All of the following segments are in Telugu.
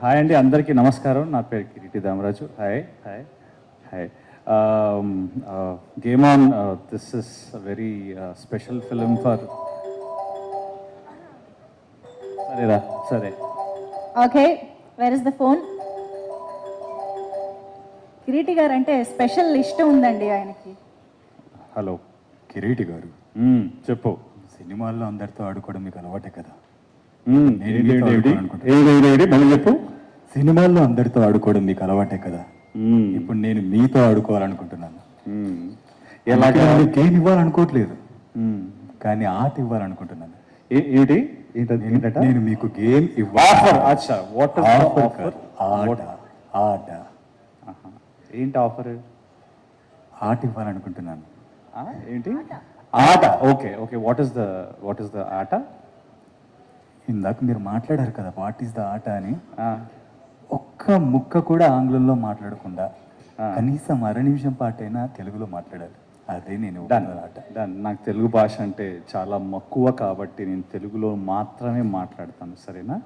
హాయ్ అండి, అందరికీ నమస్కారం. నా పేరు Kireeti Damaraju. Hi hi hi. Game on, this is a very special film for. సరేరా, సరే. Okay, where is the phone? Kireeti garu అంటే స్పెషల్ ఇష్టం ఉందండి ఆయనకి. హలో కిరీటి గారు, చెప్పు. సినిమాల్లో అందరితో ఆడుకోవడం మీకు అలవాటే కదా? మళ్ళీ చెప్పు. సినిమాల్లో అందరితో ఆడుకోవడం మీకు అలవాటే కదా? ఇప్పుడు నేను మీతో ఆడుకోవాలనుకుంటున్నాను. ఎలాగా? గేమ్ ఇవ్వాలనుకోవట్లేదు, కానీ ఆట ఇవ్వాలనుకుంటున్నాను. ఏంటి? నేను మీకు గేమ్ ఆఫర్. అచ్చా, వాట్ ఇస్ ఆఫర్? ఆట. ఏంటి ఆఫర్? ఆట ఇవ్వాలనుకుంటున్నాను. ఏంటి ఆట? Okay okay, what is the ఆట? ఇందాక మీరు మాట్లాడారు కదా వాట్ ఈస్ ద ఆట అని. ఒక్క ముక్క కూడా ఆంగ్లంలో మాట్లాడకుండా కనీసం అర నిమిషం పాటైనా తెలుగులో మాట్లాడాలి. అదే నేను ఆట. నాకు తెలుగు భాష అంటే చాలా మక్కువ కాబట్టి నేను తెలుగులో మాత్రమే మాట్లాడతాను, సరేనా?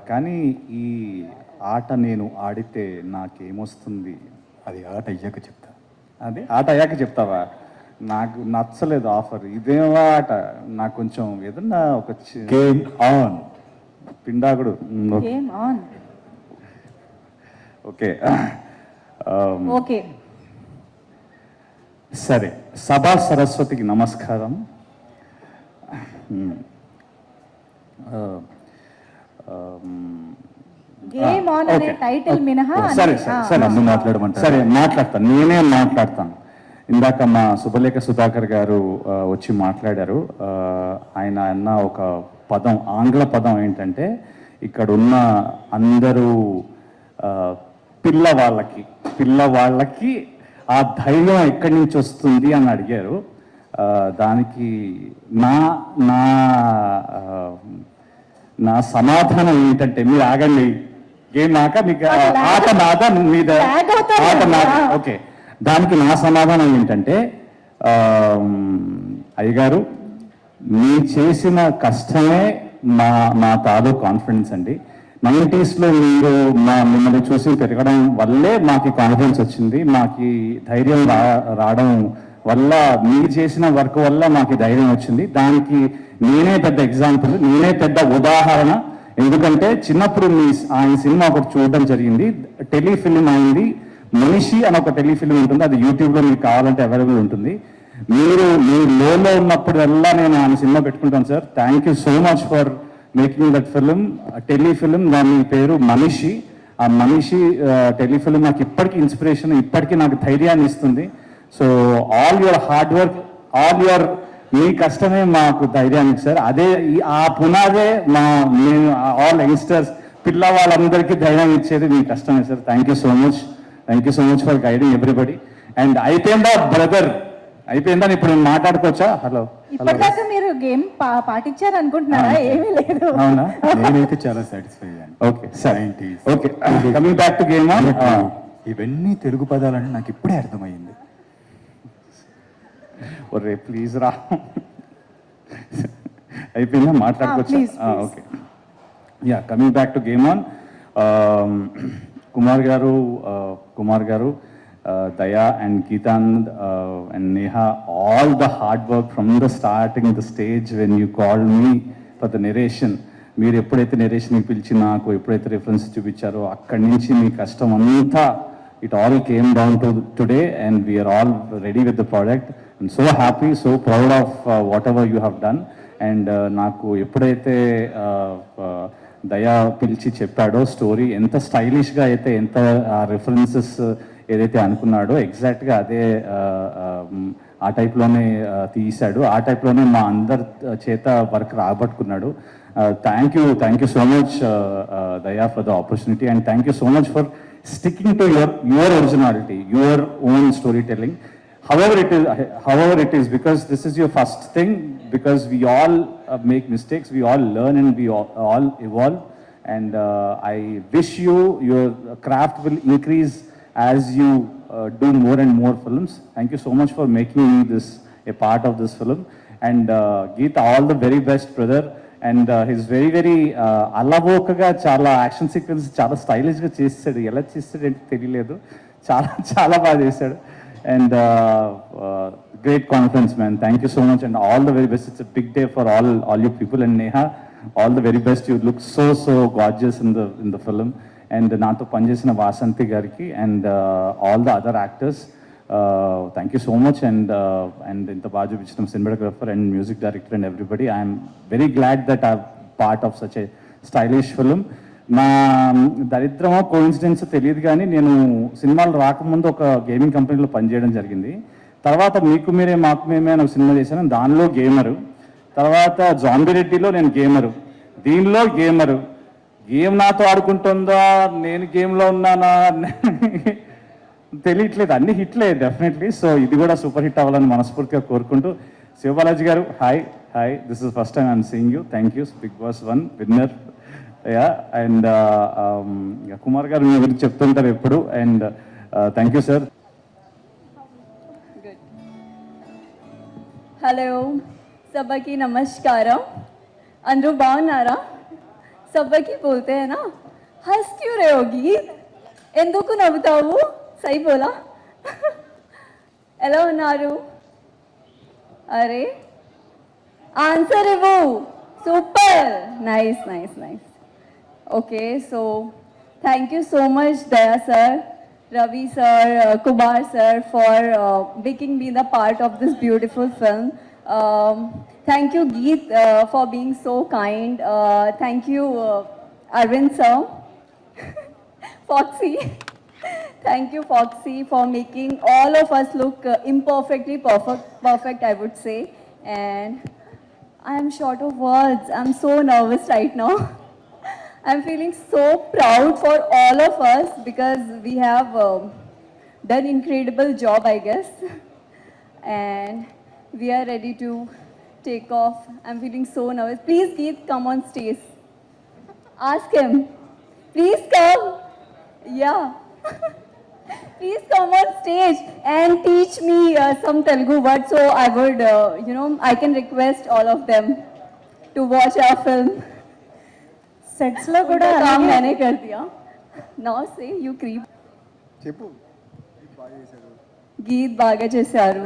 కానీ ఈ ఆట నేను ఆడితే నాకేమొస్తుంది? అది ఆట అయ్యాక చెప్తా. అదే ఆట అయ్యాక చెప్తావా? నాకు నచ్చలేదు ఆఫర్. ఇదేమో ఆట. నాకు కొంచెం ఏదన్నా ఒక గేమ్ ఆన్ పిండాకుడు. Game on. ఓకే ఓకే, సరే. సభా సరస్వతికి నమస్కారం. గేమ్ ఆన్ అనే టైటిల్ మినహా సరే సరే సరే, సరే మాట్లాడతాను, నేనే మాట్లాడతాను. ఇందాక మా శుభలేఖ సుధాకర్ గారు వచ్చి మాట్లాడారు. ఆయన అన్న ఒక పదం, ఆంగ్ల పదం ఏంటంటే, ఇక్కడ ఉన్న అందరూ పిల్లవాళ్ళకి ఆ ధైర్యం ఎక్కడి నుంచి వస్తుంది అని అడిగారు. దానికి నా నా నా సమాధానం ఏంటంటే, మీరు ఆగండి, గేమ్ నాక మీకు ఆట నాదా మీద ఆట నాద. ఓకే, దానికి నా సమాధానం ఏంటంటే, అయ్యగారు మీ చేసిన కష్టమే మా తాలూ కాన్ఫిడెన్స్ అండి. 90sలో మీరు మిమ్మల్ని చూసి పెరగడం వల్లే మాకు కాన్ఫిడెన్స్ వచ్చింది. మాకు ధైర్యం రావడం వల్ల, మీరు చేసిన వర్క్ వల్ల మాకు ధైర్యం వచ్చింది. దానికి నేనే పెద్ద ఎగ్జాంపుల్, నేనే పెద్ద ఉదాహరణ. ఎందుకంటే చిన్నప్పుడు ఆయన సినిమా ఒకటి చూడడం జరిగింది, టెలిఫిలిం అయింది. మనిషి అని ఒక టెలిఫిలిం ఉంటుంది, అది యూట్యూబ్లో మీకు కావాలంటే అవైలబుల్ ఉంటుంది. మీరు లోలో ఉన్నప్పుడల్లా నేను ఆయన సినిమా పెట్టుకుంటాను sir. Thank you so much for making that film, telefilm. దాని పేరు మనిషి. ఆ మనిషి టెలిఫిలిం నాకు ఇప్పటికీ ఇన్స్పిరేషన్, ఇప్పటికీ నాకు ధైర్యాన్ని ఇస్తుంది. So all your hard work, మీ కష్టమే మాకు ధైర్యాన్ని ఇస్తారు. అదే ఆ పునాదే మేము ఆల్ యంగ్స్టర్స్, పిల్లవాళ్ళందరికీ ధైర్యం ఇచ్చేది మీ కష్టమే sir. Thank you so much for guiding everybody. And అయిపోయిందా బ్రదర్? అయిపోయిందా? ఇప్పుడు నేను మాట్లాడుకోవచ్చా? హలో, ఇప్పటిదాకా మీరు గేమ్ పాటించారు అనుకుంటున్నారా? ఏమీ లేదు. అవునా? నేనైతే చాలా సాటిస్ఫై అయ్యాను. ఓకే సరే. Okay, coming back to game. ఇవన్నీ తెలుగు పదాలని నాకు ఇప్పుడే అర్థమైంది. ఒరే ప్లీజ్ రా. అయిపోయిందా? మాట్లాడుకోవచ్చా? Okay, yeah, coming back to game on. Kumar garu, Daya and Geetanand and Neha, all the hard work from the starting the stage when you called me for the narration. మీరు ఎప్పుడైతే నెరేషన్కి పిలిచి నాకు ఎప్పుడైతే రిఫరెన్స్ చూపించారో అక్కడి నుంచి మీ కష్టం అంతా, it all came down to today and we're all ready with the product. I'm so happy, so proud of whatever you have done. And నాకు ఎప్పుడైతే దయా పిలిచి చెప్పాడో స్టోరీ, ఎంత స్టైలిష్గా అయితే, ఎంత రిఫరెన్సెస్ ఏదైతే అనుకున్నాడో ఎగ్జాక్ట్గా అదే ఆ టైప్లోనే తీశాడు. ఆ టైప్లోనే మా అందరి చేత వర్క్ రాబట్టుకున్నాడు. Thank you so much Daya for the opportunity, and thank you so much for sticking to your originality, your own story telling. However it is, because this is your first thing, because we all make mistakes, we all learn, and we all evolve. And I wish your craft will increase as you do more and more films. Thank you so much for making me a part of this film. And Geet, all the very best, brother. And his very అలవోకగా చాలా యాక్షన్ సీక్వెన్స్ చాలా స్టైలిష్గా చేస్తాడు. ఎలా చేస్తాడు అంటే తెలియలేదు, చాలా బాగా చేశాడు. And great conference, man. Thank you so much and all the very best. It's a big day for all you people, and Neha, all the very best. You look so gorgeous in the film. And nato panchesina Vasanthi gariki and all the other actors, thank you so much. And inta baaju vichtam cinematographer and music director and everybody, I am very glad that I'm part of such a stylish film. నా దరిద్రమో కోఇన్సిడెన్స్ తెలియదు కానీ నేను సినిమాలు రాకముందు ఒక గేమింగ్ కంపెనీలో పనిచేయడం జరిగింది. తర్వాత మీకు మీరే మాకు మేమే అని ఒక సినిమా చేశాను, దానిలో గేమరు. తర్వాత జాంబిరెడ్డిలో నేను గేమరు, దీనిలో గేమరు. గేమ్ నాతో ఆడుకుంటుందా, నేను గేమ్లో ఉన్నానా తెలియట్లేదు. అన్ని హిట్లే డెఫినెట్లీ. సో ఇది కూడా సూపర్ హిట్ అవ్వాలని మనస్ఫూర్తిగా కోరుకుంటూ, Siva Balaji garu hi, this is first time I'm seeing you. Thank you, big boss 1 winner. And Kumar garu మీ గురించి చెప్తుంటారు ఎప్పుడు. And thank you sir. Hello, సభకి నమస్కారం. అందరూ బాగున్నారా? సభకి పోతే నా హస్ క్యూ రే హో గీత్, ఎందుకు నవ్వుతావు? సై బోలా. ఎలా ఉన్నారు? అరే ఆన్సర్ ఇవ్వు. Super, nice. Okay, so thank you so much దయా sir, Ravi sir, Kumar sir for making me the part of this beautiful film. Thank you Geet for being so kind. Thank you Arvind sir, Foxy. Thank you Foxy for making all of us look imperfectly perfect I would say. And I am short of words. I'm so nervous right now. I'm feeling so proud for all of us because we have done incredible job, I guess. And we are ready to take off. I'm feeling so nervous. Please, Geet, come on stage. Ask him. Please come. Yeah. Please come on stage and teach me some Telugu words. So I would, I can request all of them to watch our film. Sets లో కూడా काम मैंने कर दिया. Now say you creep. చెప్పు. గీత్ బాగా చేశారు.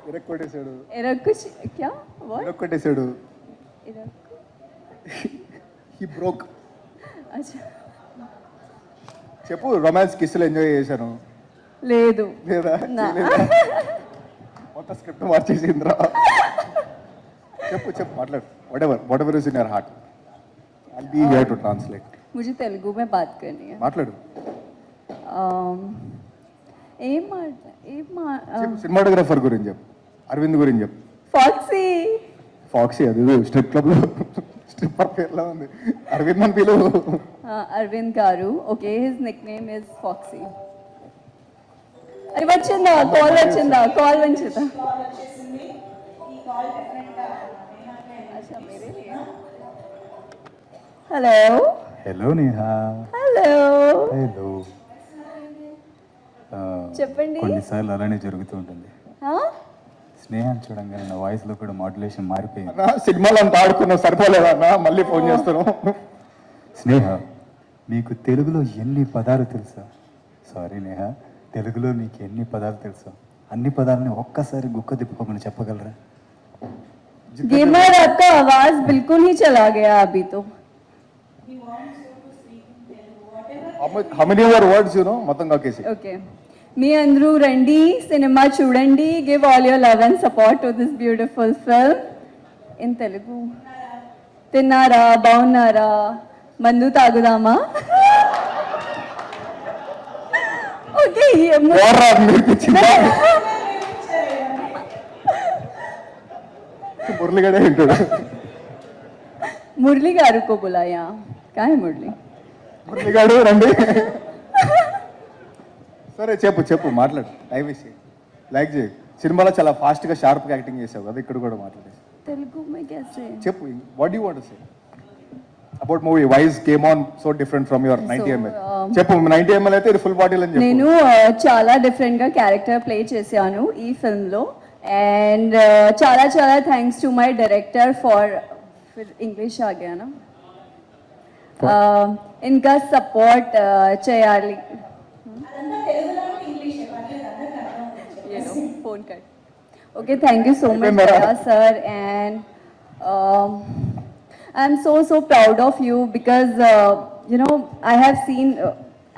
ఇరక్కొట్టేశాడు. ఎరక్కు క్యా? వాట్? ఇరక్కొట్టేశాడు. ఎరక్కు. He broke. అచ్చా. చెప్పు, రొమాన్స్ కిస్సులు ఎంజాయ్ చేశాను. లేదు. లేదా? నా. మొత్తం స్క్రిప్ట్ మార్చేసిందిరా. చెప్పు మాట్లాడు. What ever is in your heart. I'll be here to translate. मुझे तेलुगु में बात करनी है. మాట్లాడు. చెప్పు, సినిమాటోగ్రఫర్ గురించి చెప్పు, అరవింద్ గురించి చెప్పు. ఫాక్సీ అది స్ట్రిప్ క్లబ్ లో స్ట్రిప్పర్ పేర్లా ఉంది. అరవింద్ అని పిలువు. Arvind garu. Okay, his nickname is foxy. అది వచ్చిందా? కాల్ వచ్చిందా? अच्छा मेरे लिए. Hello. Hello Neha. Hello. Hello. చెప్పండి. కొన్నిసార్లు అలానే జరుగుతూ ఉంటుంది. Huh? స్నేహాన్ని చూడంగానే నా వాయిస్లో కూడా మాడ్యులేషన్ మారిపోయింది. అన్నా, సినిమాలో అంత ఆడుకున్నావు సరిపోలేదన్నా, మళ్ళీ ఫోన్ చేస్తాను. స్నేహ, మీకు తెలుగులో ఎన్ని పదాలు తెలుసా? సారీ నేహ, తెలుగులో నీకు ఎన్ని పదాలు తెలుసా? అన్ని పదాలని ఒక్కసారి గుక్క తిప్పుకోమని చెప్పగలరా? गेमर आपका आवाज बिल्कुल ही चला गया अभी तो. How many more words you know? మొత్తం కాకేసి. ఓకే, మీ అందరూ రండి, సినిమా చూడండి. Give all your love and support to this beautiful film in Telugu. తిన్నారా? బాగున్నారా? మందు తాగుదామా? ఓకే, మురళిగడే ఉంటాడు. మురళి గారు को बुलाया. क्या है मुरली? మురళిగాడు రండి. సరే చెప్పు మాట్లాడు. టైం ఇస్తే లైక్ చేయి. సినిమాలో చాలా ఫాస్ట్ గా షార్ప్ గా యాక్టింగ్ చేసావు కదా, ఇక్కడ కూడా మాట్లాడేసి తెలుగు में कैसे? చెప్పు. What do you want to say about movie? Why is game on so different from your 90 ml? చెప్పు. 90 ml అయితే ఇది ఫుల్ బాటిల్ అని చెప్పు. నేను చాలా డిఫరెంట్ గా క్యారెక్టర్ ప్లే చేశాను ఈ ఫిల్మ్ లో. అండ్ చాలా thanks to my director for फिर इंग्लिश आ गया ना. इनका सपोर्ट చేయాలి. You know, phone cut. Okay, thank you so much, Daya sir, and I'm so proud of you because you know I have seen.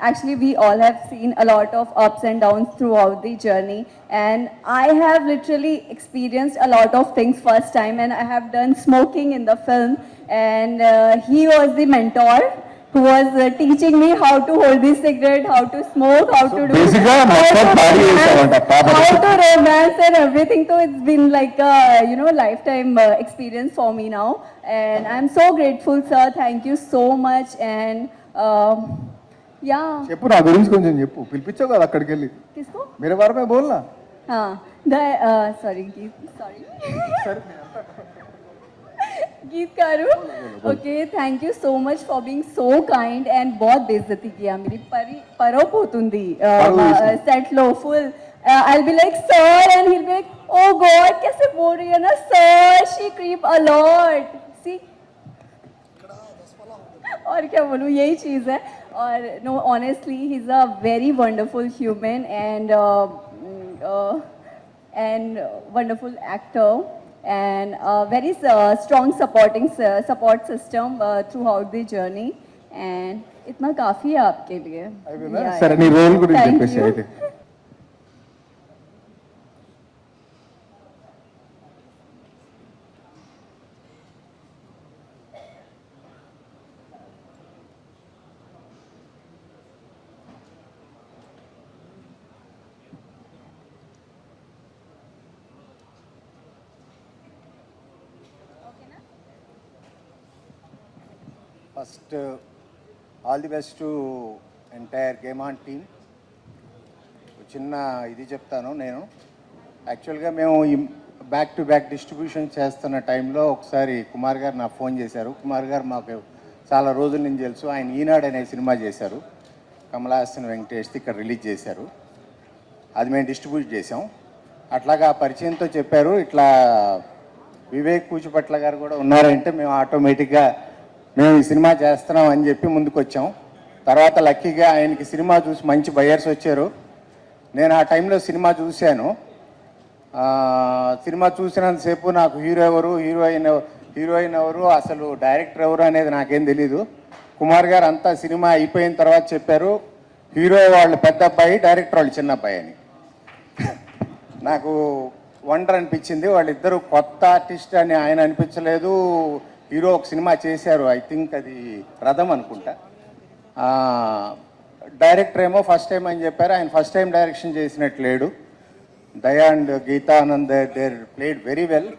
Actually, we all have seen a lot of ups and downs throughout the journey, and I have literally experienced a lot of things first time, and I have done smoking in the film, and he was the mentor who was teaching me how to hold the cigarette, how to smoke, how to do, basically, how to romance and everything. So it's been like a lifetime experience for me now, and I'm so grateful, sir. Thank you so much, and yeah. చెప్పు నా గురించి కొంచెం చెప్పు పిలిపించావు కదా అక్కడికి వెళ్ళి किसको? मेरे बारे में बोलना हाँ sorry गीत कारू. Okay, thank you so much for being so kind and बहुत बेइज्जती किया मेरी परोप होतुंदी सेट लो full. I'll be like sir and he'll be like oh god कैसे बोल रही है ना sir, she creep a lot. See, और क्या बोलूँ, यही चीज़ है. और know honestly he is a very wonderful human and wonderful actor and very strong support system throughout the journey, and इतना काफ़ी है आपके लिए. సరే నీ రోల్ గురించి Thank చెప్పేసి you. అయితే first all the best to entire game on team. చిన్న ఇది చెప్తాను నేను. యాక్చువల్గా మేము ఈ బ్యాక్ టు బ్యాక్ డిస్ట్రిబ్యూషన్ చేస్తున్న టైంలో ఒకసారి కుమార్ గారు నాకు ఫోన్ చేశారు. కుమార్ గారు మాకు చాలా రోజుల నుంచి తెలుసు. ఆయన ఈనాడు అనే సినిమా చేశారు, కమలాసన్ వెంకటేష్ది ఇక్కడ రిలీజ్ చేశారు. అది మేము డిస్ట్రిబ్యూట్ చేసాం. అట్లాగా పరిచయంతో చెప్పారు ఇట్లా వివేక్ పూచిపట్ల గారు కూడా ఉన్నారంటే మేము ఆటోమేటిక్గా మేము ఈ సినిమా చేస్తున్నాం అని చెప్పి ముందుకు వచ్చాం. తర్వాత లక్కీగా ఆయనకి సినిమా చూసి మంచి బయర్స్ వచ్చారు. నేను ఆ టైంలో సినిమా చూశాను. సినిమా చూసినంతసేపు నాకు హీరో ఎవరు, హీరోయిన్ ఎవరు, అసలు డైరెక్టర్ ఎవరు అనేది నాకేం తెలీదు. కుమార్ గారు అంతా సినిమా అయిపోయిన తర్వాత చెప్పారు హీరో వాళ్ళు పెద్ద అబ్బాయి, డైరెక్టర్ వాళ్ళు చిన్న అబ్బాయి అని. నాకు వండర్ అనిపించింది. వాళ్ళిద్దరూ కొత్త ఆర్టిస్ట్ అని ఆయన అనిపించలేదు. హీరో ఒక సినిమా చేశారు, ఐ థింక్ అది రథం అనుకుంటా. డైరెక్టర్ ఏమో ఫస్ట్ టైం అని చెప్పారు. ఆయన ఫస్ట్ టైం డైరెక్షన్ చేసినట్టు లేడు. Daya and Geetha Anand there played very well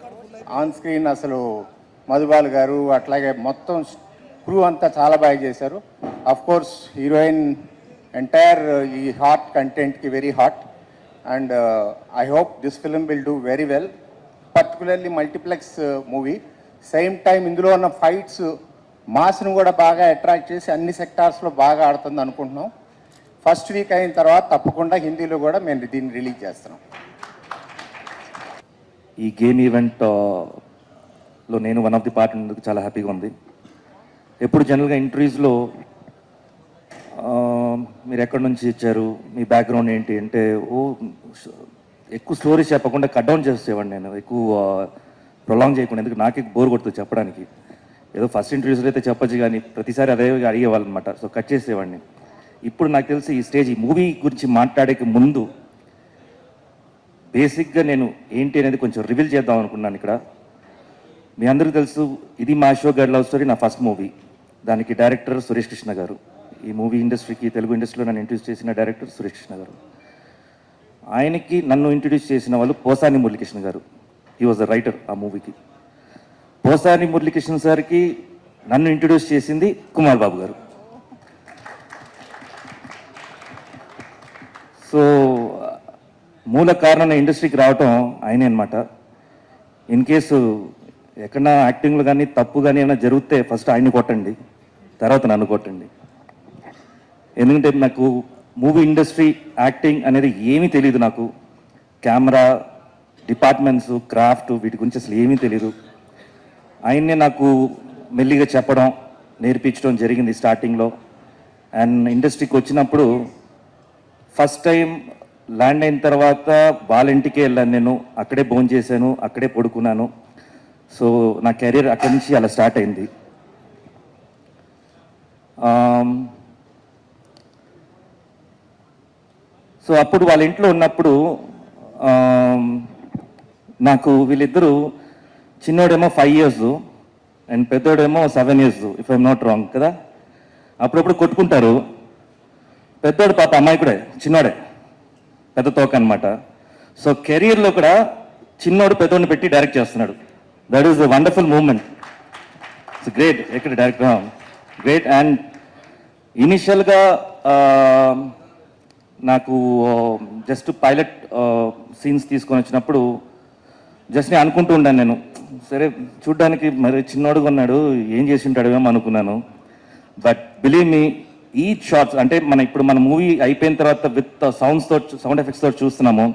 on screen. అసలు మధుబాల్ గారు అట్లాగే మొత్తం క్రూ అంతా చాలా బాగా చేశారు. అఫ్ కోర్స్ హీరోయిన్ ఎంటైర్ ఈ హాట్ కంటెంట్కి very hot. And I hope this film will do very well, particularly multiplex movie. Same time ఇందులో ఉన్న ఫైట్స్ మాస్ను కూడా బాగా అట్రాక్ట్ చేసి అన్ని సెక్టార్స్లో బాగా ఆడుతుంది అనుకుంటున్నాం. ఫస్ట్ వీక్ అయిన తర్వాత తప్పకుండా హిందీలో కూడా మేము దీన్ని రిలీజ్ చేస్తున్నాం. ఈ గేమ్ ఈవెంట్లో నేను వన్ ఆఫ్ ది పార్ట్ ఉన్నందుకు చాలా హ్యాపీగా ఉంది. ఎప్పుడు జనరల్గా ఇంటర్వ్యూస్లో మీరు ఎక్కడి నుంచి ఇచ్చారు, మీ బ్యాక్గ్రౌండ్ ఏంటి అంటే ఎక్కువ స్టోరీస్ చెప్పకుండా కట్ డౌన్ చేసేవాడిని. నేను ఎక్కువ ప్రొలాంగ్ చేయకుండా, ఎందుకు నాకే బోర్ కొడుతుంది చెప్పడానికి. ఏదో ఫస్ట్ ఇంటర్వ్యూస్లో అయితే చెప్పచ్చు కానీ ప్రతిసారి అదే అడిగేవాళ్ళు అనమాట. సో కట్ చేసేవాడిని. ఇప్పుడు నాకు తెలిసి ఈ స్టేజ్, ఈ మూవీ గురించి మాట్లాడేకి ముందు బేసిక్గా నేను ఏంటి అనేది కొంచెం రివీల్ చేద్దాం అనుకున్నాను. ఇక్కడ మీ అందరికీ తెలుసు, ఇది మా అశోక్ గారి లవ్ స్టోరీ, నా ఫస్ట్ మూవీ. దానికి డైరెక్టర్ సురేష్ కృష్ణ గారు. ఈ మూవీ ఇండస్ట్రీకి, తెలుగు ఇండస్ట్రీలో నన్ను ఇంట్రడ్యూస్ చేసిన డైరెక్టర్ సురేష్ కృష్ణ గారు. ఆయనకి నన్ను ఇంట్రడ్యూస్ చేసిన వాళ్ళు పోసాని మురళీకృష్ణ గారు. హీ వాజ్ ద రైటర్ ఆ మూవీకి. పోసాని మురళీకృష్ణ సార్కి నన్ను ఇంట్రడ్యూస్ చేసింది కుమార్ బాబు గారు. సో మూల కారణం ఇండస్ట్రీకి రావటం ఆయనే అనమాట. ఇన్ కేసు ఎక్కడన్నా యాక్టింగ్లో కానీ తప్పు కానీ ఏమైనా జరిగితే ఫస్ట్ ఆయన్ని కొట్టండి, తర్వాత నన్ను కొట్టండి. ఎందుకంటే నాకు మూవీ ఇండస్ట్రీ, యాక్టింగ్ అనేది ఏమీ తెలియదు. నాకు కెమెరా, డిపార్ట్మెంట్స్, క్రాఫ్ట్ వీటి గురించి అసలు ఏమీ తెలియదు. ఆయన్నే నాకు మెల్లిగా చెప్పడం నేర్పించడం జరిగింది స్టార్టింగ్లో. అండ్ ఇండస్ట్రీకి వచ్చినప్పుడు ఫస్ట్ టైం ల్యాండ్ అయిన తర్వాత వాళ్ళ ఇంటికే వెళ్ళాను నేను. అక్కడే భోజనం చేశాను, అక్కడే పడుకున్నాను. సో నా కెరీర్ అక్కడి నుంచి అలా స్టార్ట్ అయింది. సో అప్పుడు వాళ్ళ ఇంట్లో ఉన్నప్పుడు నాకు వీళ్ళిద్దరూ, చిన్నోడేమో 5 years అండ్ పెద్దోడేమో 7 years, if I'm not wrong కదా. అప్పుడప్పుడు కొట్టుకుంటారు. పెద్దోడు పాప అమ్మాయి కూడా చిన్నోడే, పెద్ద తోక అనమాట. సో కెరీర్లో కూడా చిన్నోడు పెద్దోడిని పెట్టి డైరెక్ట్ చేస్తున్నాడు. That is a wonderful moment. It's great. ఎక్కడ డైరెక్ట్ గ్రేట్. అండ్ ఇనిషియల్గా నాకు జస్ట్ పైలట్ సీన్స్ తీసుకొని వచ్చినప్పుడు జస్ట్ నేను అనుకుంటూ ఉన్నాను, నేను సరే చూడ్డానికి మరి చిన్నోడుగా ఉన్నాడు, ఏం చేసి ఉంటాడేమో అనుకున్నాను. బట్ బిలీవ్ మీ, ఈ షార్ట్స్ అంటే ఇప్పుడు మన మూవీ అయిపోయిన తర్వాత విత్ సౌండ్ ఎఫెక్ట్స్ తోటి చూస్తున్నాము.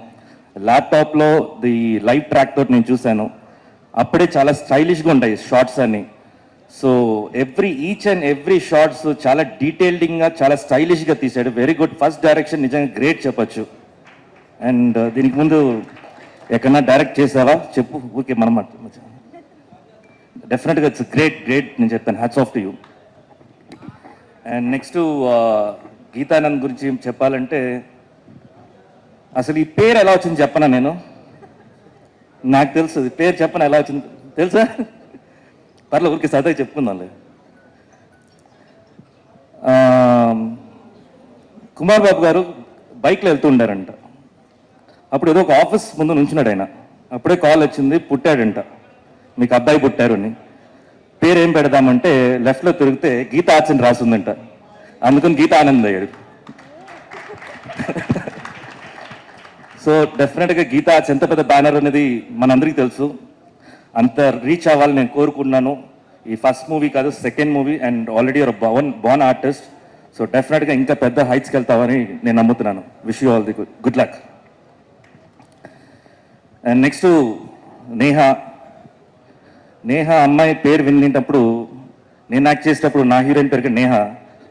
ల్యాప్టాప్లో ది లైవ్ ట్రాక్ తోటి నేను చూశాను. అప్పుడే చాలా స్టైలిష్గా ఉంటాయి షార్ట్స్ అన్ని. So each and every shots చాలా డీటెయిల్డింగ్గా, చాలా స్టైలిష్గా తీశాడు. Very good. ఫస్ట్ డైరెక్షన్ నిజంగా గ్రేట్ చెప్పచ్చు. అండ్ దీనికి ముందు ఎక్కడన్నా డైరెక్ట్ చేసావా చెప్పు, ఊరికే మనం డెఫినెట్గా ఇట్స్ గ్రేట్ నేను చెప్తాను. Hats off to you. And next Geetanand గురించి చెప్పాలంటే, అసలు ఈ పేరు ఎలా వచ్చింది చెప్పనా నేను? నాకు తెలుసు ఈ పేరు చెప్పనా ఎలా వచ్చింది తెలుసా? పర్లేదు, ఊరికి సరదాగా చెప్పుకుందాంలే. కుమార్ బాబు గారు బైక్లో వెళ్తూ ఉండారంట. అప్పుడు ఏదో ఒక ఆఫీస్ ముందు నుంచున్నాడు ఆయన. అప్పుడే కాల్ వచ్చింది, పుట్టాడంట, మీకు అబ్బాయి పుట్టారు అని. పేరు ఏం పెడదామంటే లెఫ్ట్లో తిరిగితే గీతా ఆర్ట్స్ అని రాసిందంట. అందుకని గీతా ఆనంద్ అయ్యాడు. సో డెఫినెట్గా గీతా ఆర్ట్స్ ఎంత పెద్ద బ్యానర్ అనేది మనందరికీ తెలుసు. అంత రీచ్ అవ్వాలని నేను కోరుకున్నాను. ఈ ఫస్ట్ మూవీ కాదు, సెకండ్ మూవీ. అండ్ ఆల్రెడీ ఒక బాన్ ఆర్టిస్ట్. సో డెఫినెట్గా ఇంకా పెద్ద హైట్స్కి వెళ్తామని నేను నమ్ముతున్నాను. Wish you all the good luck. And next Neha అమ్మాయి పేరు వినేటప్పుడు, నేను యాక్ట్ చేసేటప్పుడు నా హీరోయిన్ పేరు నేహా.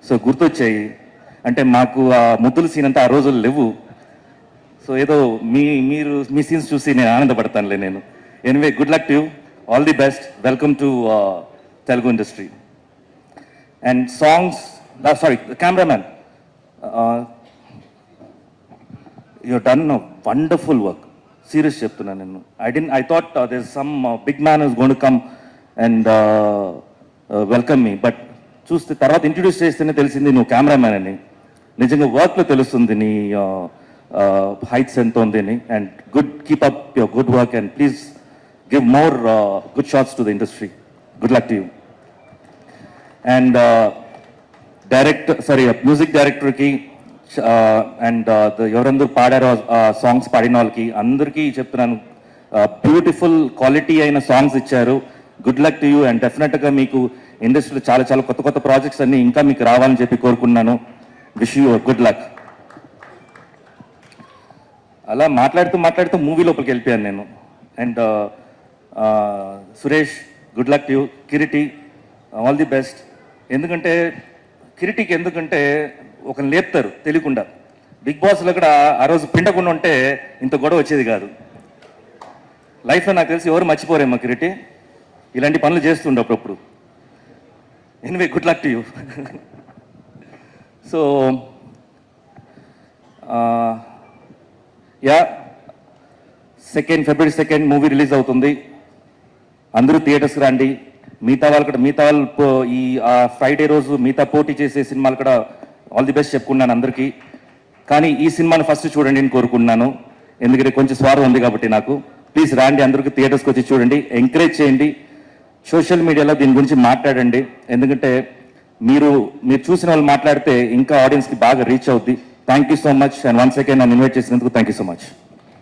సో గుర్తొచ్చాయి. అంటే మాకు ఆ ముద్దుల సీన్ అంతా ఆ రోజులు లేవు. సో ఏదో మీ సీన్స్ చూసి నేను ఆనందపడతానులే నేను. Anyway, good luck to you. All the best. Welcome to Telugu industry. And songs, sorry, cameraman, you done wonderful work. Serious చెప్తున్నాను నేను. I thought there some big man is gone to come and welcome me. But చూస్తే తర్వాత ఇంట్రడ్యూస్ చేస్తేనే తెలిసింది నువ్వు కెమెరామ్యాన్ అని. నిజంగా వర్క్లో తెలుస్తుంది నీ హైట్స్ ఎంత ఉంది అని. And keep up your good work and please give more good shots to the industry. Good luck to you. And music డైరెక్టర్కి అండ్ ఎవరందరూ పాడారో సాంగ్స్ పాడిన వాళ్ళకి అందరికీ చెప్తున్నాను, బ్యూటిఫుల్ క్వాలిటీ అయిన సాంగ్స్ ఇచ్చారు. Good luck to you. And డెఫినెట్గా మీకు ఇండస్ట్రీలో చాలా చాలా కొత్త ప్రాజెక్ట్స్ అన్ని ఇంకా మీకు రావాలని చెప్పి కోరుకున్నాను. Wish you good luck. అలా మాట్లాడుతూ మూవీ లోపలికి వెళ్ళిపోయాను నేను. And Suresh, good luck to you. Kireeti, all the best. ఎందుకంటే ఒకరిని లేపుతారు తెలియకుండా. బిగ్ బాస్లో కూడా ఆ రోజు పిండకుండా ఉంటే ఇంత గొడవ వచ్చేది కాదు. లైఫ్లో నాకు తెలిసి ఎవరు మర్చిపోరేమో కిరీటి. ఇలాంటి పనులు చేస్తుండే అప్పుడప్పుడు. Anyway, good luck to you. So February 2nd movie release అవుతుంది. అందరూ థియేటర్స్కి రండి. మిగతా వాళ్ళు ఈ ఫ్రైడే రోజు మిగతా పోటీ చేసే సినిమాలు కూడా ఆల్ ది బెస్ట్ చెప్పుకున్నాను అందరికీ. కానీ ఈ సినిమాని ఫస్ట్ చూడండి అని కోరుకుంటున్నాను. ఎందుకంటే కొంచెం స్వార్థం ఉంది కాబట్టి నాకు. ప్లీజ్ రండి, అందరికీ థియేటర్స్కి వచ్చి చూడండి, ఎంకరేజ్ చేయండి. సోషల్ మీడియాలో దీని గురించి మాట్లాడండి. ఎందుకంటే మీరు చూసిన వాళ్ళు మాట్లాడితే ఇంకా ఆడియన్స్కి బాగా రీచ్ అవుద్ది. Thank you so much. And once again నన్ను ఇన్వైట్ చేసినందుకు thank you so much.